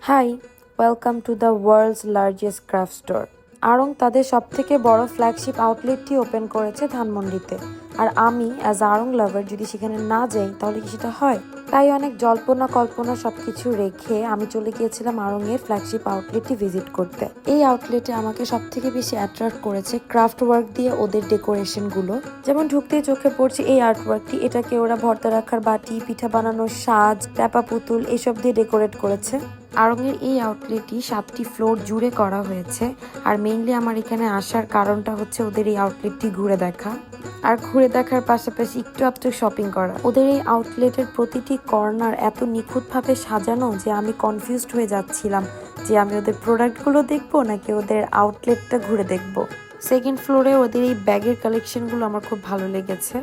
High, welcome to the world's largest craft store. আড়ং তাদের সবথেকে বড় ফ্ল্যাগশিপ আউটলেটটি ওপেন করেছে ধানমন্ডিতে। আর আমি অ্যাজ আড়ং লাভার যদি সেখানে না যাই তাহলে কি সেটা হয়? তাই অনেক জল্পনা কল্পনা সবকিছু রেখে আমি চলে গিয়েছিলাম আড়ংয়ের ফ্ল্যাগশিপ আউটলেটটি ভিজিট করতে। এই আউটলেটে আমাকে সবথেকে বেশি অ্যাট্রাক্ট করেছে ক্রাফট ওয়ার্ক দিয়ে ওদের ডেকোরেশনগুলো। যেমন ঢুকতেই চোখে পড়ছে এই আর্টওয়ার্কটি, এটাকে ওরা ভর্তা রাখার বাটি, পিঠা বানানোর সাজ, ট্যাপা পুতুল এসব দিয়ে ডেকোরেট করেছে। আড়ংয়ের এই আউটলেটটি 7টি ফ্লোর জুড়ে করা হয়েছে। আর মেইনলি আমার এখানে আসার কারণটা হচ্ছে ওদের এই আউটলেটটি ঘুরে দেখা, আর ঘুরে দেখার পাশাপাশি একটু আধটু শপিং করা। ওদের এই আউটলেটের প্রতিটি কর্নার এত নিখুঁতভাবে সাজানো যে আমি কনফিউজড হয়ে যাচ্ছিলাম যে আমি ওদের প্রোডাক্টগুলো দেখবো নাকি ওদের আউটলেটটা ঘুরে দেখবো। সেকেন্ড ফ্লোরে ওদের এই ব্যাগের কালেকশনগুলো আমার খুব ভালো লেগেছে।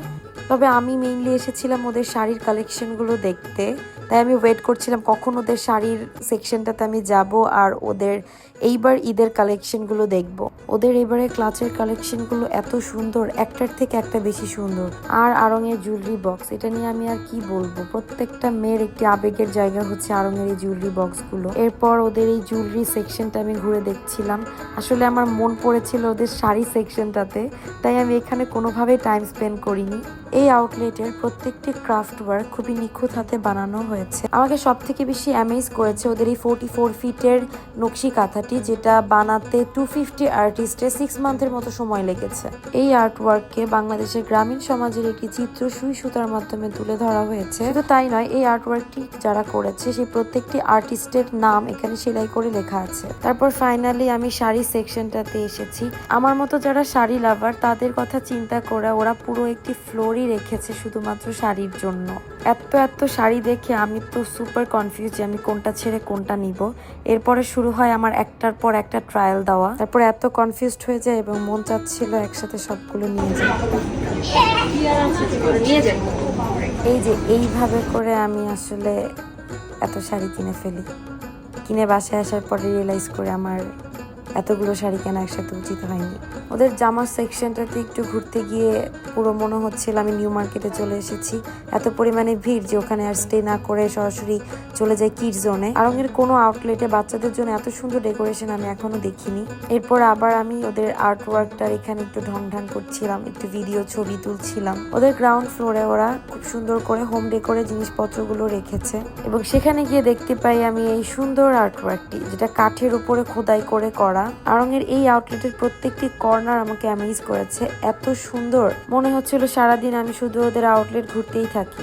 তবে আমি মেইনলি এসেছিলাম ওদের শাড়ির কালেকশনগুলো দেখতে, তাই আমি ওয়েট করছিলাম কখন ওদের শাড়ির সেকশনটাতে আমি যাব আর ওদের এইবার ঈদের কালেকশনগুলো দেখব। ওদের এবারে ক্লাচের কালেকশনগুলো এত সুন্দর, একটার থেকে একটা বেশি সুন্দর। আর আড়ংয়ের জুয়েলারি বক্স, এটা নিয়ে আমি আর কি বলবো, প্রত্যেকটা মেয়ের একটি আবেগের জায়গা হচ্ছে আড়ংয়ের এই জুয়েলারি বক্সগুলো। এরপর ওদের এই জুয়েলারি সেকশনটা আমি ঘুরে দেখছিলাম। আসলে আমার মন পড়েছিল ওদের শাড়ি সেকশনটাতে, তাই আমি এখানে কোনোভাবেই টাইম স্পেন্ড করিনি। এই আউটলেটের প্রত্যেকটি ক্রাফট ওয়ার্ক খুবই নিখুঁত হাতে বানানো হয়েছে। আমাকে সব থেকে বেশি অ্যামেজ করেছে ওদের এই 44 ফিটের নকশি কাঁথাটি, যেটা বানাতে 250 আর্টিস্টের 6 মান্থের মতো সময় লেগেছে। এই আর্ট ওয়ার্ককে বাংলাদেশের গ্রামীণ সমাজের একটি চিত্র সুই সুতার মাধ্যমে তুলে ধরা হয়েছে। শুধু তাই নয়, এই আর্ট ওয়ার্কটি যারা করেছে সেই প্রত্যেকটি আর্টিস্টের নাম এখানে সেলাই করে লেখা আছে। তারপর ফাইনালি আমি শাড়ি সেকশনটাতে এসেছি। আমার মতো যারা শাড়ি লাভার তাদের কথা চিন্তা করে ওরা পুরো একটি ফ্লোরই রেখেছে শুধুমাত্র শাড়ির জন্য। এত শাড়ি দেখে আমি তো সুপার কনফিউজ যে আমি কোনটা ছেড়ে কোনটা নিব। এরপরে শুরু হয় আমার একটার পর একটা ট্রায়াল দেওয়া। তারপর এত কনফিউজড হয়ে যায় এবং মন চাচ্ছিল একসাথে সবগুলো নিয়ে যাই। এই যে এইভাবে করে আমি আসলে এত শাড়ি কিনে ফেলি। কিনে বাসায় আসার পরে রিয়েলাইজ করে আমার এতগুলো শাড়ি কেনা একসাথে উচিত হয়নি। ওদের জামার সেকশনটাতে একটু ঘুরতে গিয়ে পুরো মনে হচ্ছিল আমি নিউ মার্কেটে চলে এসেছি। এত পরিমাণে ভিড় যে ওখানে আর স্টে না করে সরাসরি চলে যায় কিড জোনে। আড়ংয়ের কোনো আউটলেটে বাচ্চাদের জন্য এত সুন্দর ডেকোরেশন আমি এখনো দেখিনি। এরপর আবার আমি ওদের আর্ট ওয়ার্কটার এখানে একটু ঢং করছিলাম, একটু ভিডিও ছবি তুলছিলাম। ওদের গ্রাউন্ড ফ্লোরে ওরা খুব সুন্দর করে হোম ডেকোরে জিনিসপত্রগুলো রেখেছে এবং সেখানে গিয়ে দেখতে পাই আমি এই সুন্দর আর্ট ওয়ার্কটি, যেটা কাঠের উপরে খোদাই করে করা। আড়ংয়ের এই আউটলেটের প্রত্যেকটি কর্নার আমাকে অ্যামেজ করেছে। এত সুন্দর মনে হচ্ছিল সারাদিন আমি শুধু ওদের আউটলেট ঘুরতেই থাকি।